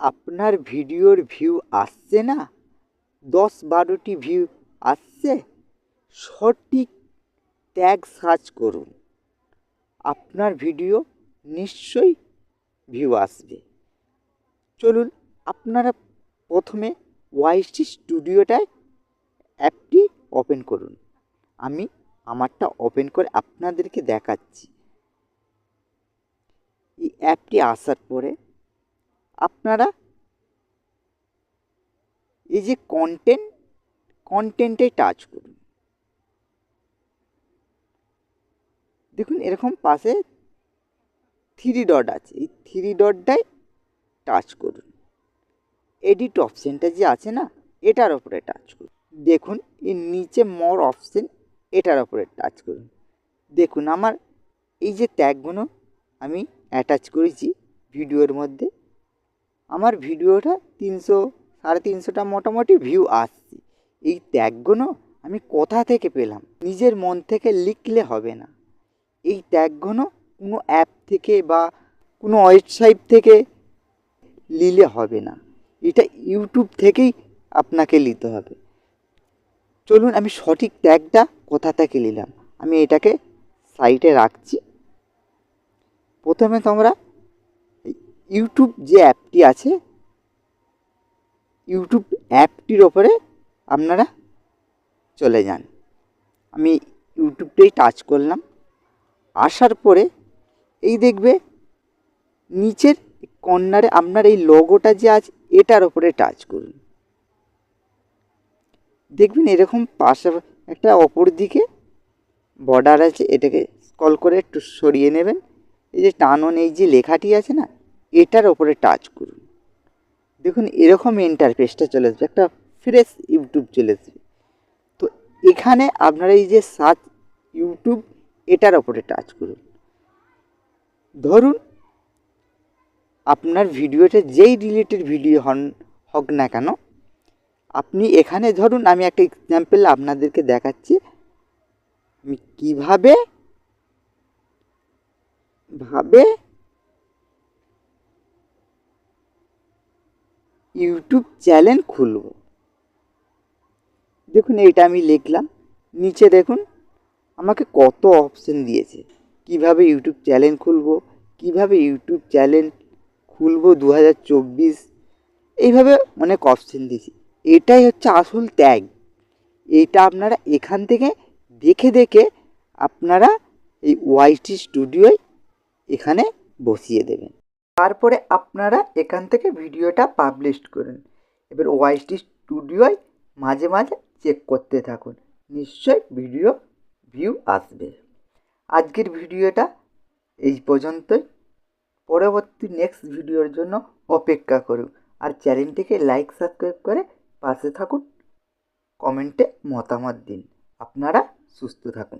আপনার ভিডিওর ভিউ আসছে না, 10-12টি ভিউ আসছে, সঠিক ট্যাগ সার্চ করুন, আপনার ভিডিও নিশ্চয়ই ভিউ আসবে। চলুন আপনারা প্রথমে ওয়াইটি স্টুডিওটায় অ্যাপটি ওপেন করুন। আমি আমারটা ওপেন করে আপনাদেরকে দেখাচ্ছি। এই অ্যাপটি আসার পরে আপনারা এই যে কন্টেন্টে টাচ করুন। দেখুন এরকম পাশে 3 ডট আছে, এই 3 ডটটায় টাচ করুন। এডিট অপশানটা যে আছে না, এটার ওপরে টাচ করুন। দেখুন এর নিচে মোর অপশান, এটার ওপরে টাচ করুন। দেখুন আমার এই যে ট্যাগগুলো আমি অ্যাটাচ করেছি ভিডিওর মধ্যে, আমার ভিডিওটা 300-350টা মোটামুটি ভিউ আসছে। এই ট্যাগগুলো আমি কোথা থেকে পেলাম? নিজের মন থেকে লিখলে হবে না, এই ট্যাগগুলো কোনো অ্যাপ থেকে বা কোনো ওয়েবসাইট থেকে নিলে হবে না, এটা ইউটিউব থেকেই আপনাকে নিতে হবে। চলুন আমি সঠিক ট্যাগটা কোথা থেকে নিলাম আমি এটাকে সাইডে রাখছি। প্রথমে তোমরা ইউটিউব যে অ্যাপটি আছে, ইউটিউব অ্যাপটির ওপরে আপনারা চলে যান। আমি ইউটিউবটাই টাচ করলাম। আসার পরে এই দেখবে নিচের কর্নারে আপনার এই লোগোটা যে আছে, এটার ওপরে টাচ করুন। দেখবেন এরকম পাশে একটা অপর দিকে বর্ডার আছে, এটাকে স্ক্রল করে একটু সরিয়ে নেবেন। এই যে টানন এই যে লেখাটি আছে না, এটার ওপরে টাচ করুন। দেখুন এরকম ইন্টারফেসটা চলে আসবে, একটা ফ্রেশ ইউটিউব চলে আসবে। তো এখানে আপনারা এই যে সার্চ ইউটিউব, এটার ওপরে টাচ করুন। ধরুন আপনার ভিডিওটা যেই রিলেটেড ভিডিও হোক না কেন, আপনি এখানে ধরুন আমি একটা এক্সাম্পল আপনাদেরকে দেখাচ্ছি আমি কীভাবে ইউটিউব চ্যানেল খুলব। দেখুন এইটা আমি লিখলাম, নিচে দেখুন আমাকে কত অপশন দিয়েছে, কিভাবে ইউটিউব চ্যানেল খুলব, কিভাবে ইউটিউব চ্যানেল খুলব 2024, এইভাবে অনেক অপশন দিয়েছি। এটাই হচ্ছে আসল ট্যাগ। এইটা আপনারা এখান থেকে দেখে দেখে আপনারা এই ওয়াইটি স্টুডিওয় এখানে বসিয়ে দেবেন। তারপরে আপনারা এখান থেকে ভিডিওটা পাবলিশ করুন। এবার ওয়াইটি স্টুডিওয় মাঝে মাঝে চেক করতে থাকুন, নিশ্চয়ই ভিডিও ভিউ আসবে। আজকের ভিডিওটা এই পর্যন্তই। পরবর্তী নেক্সট ভিডিওর জন্য অপেক্ষা করুন। আর চ্যানেলটিকে লাইক সাবস্ক্রাইব করে পাশে থাকুন, কমেন্টে মতামত দিন। আপনারা সুস্থ থাকুন।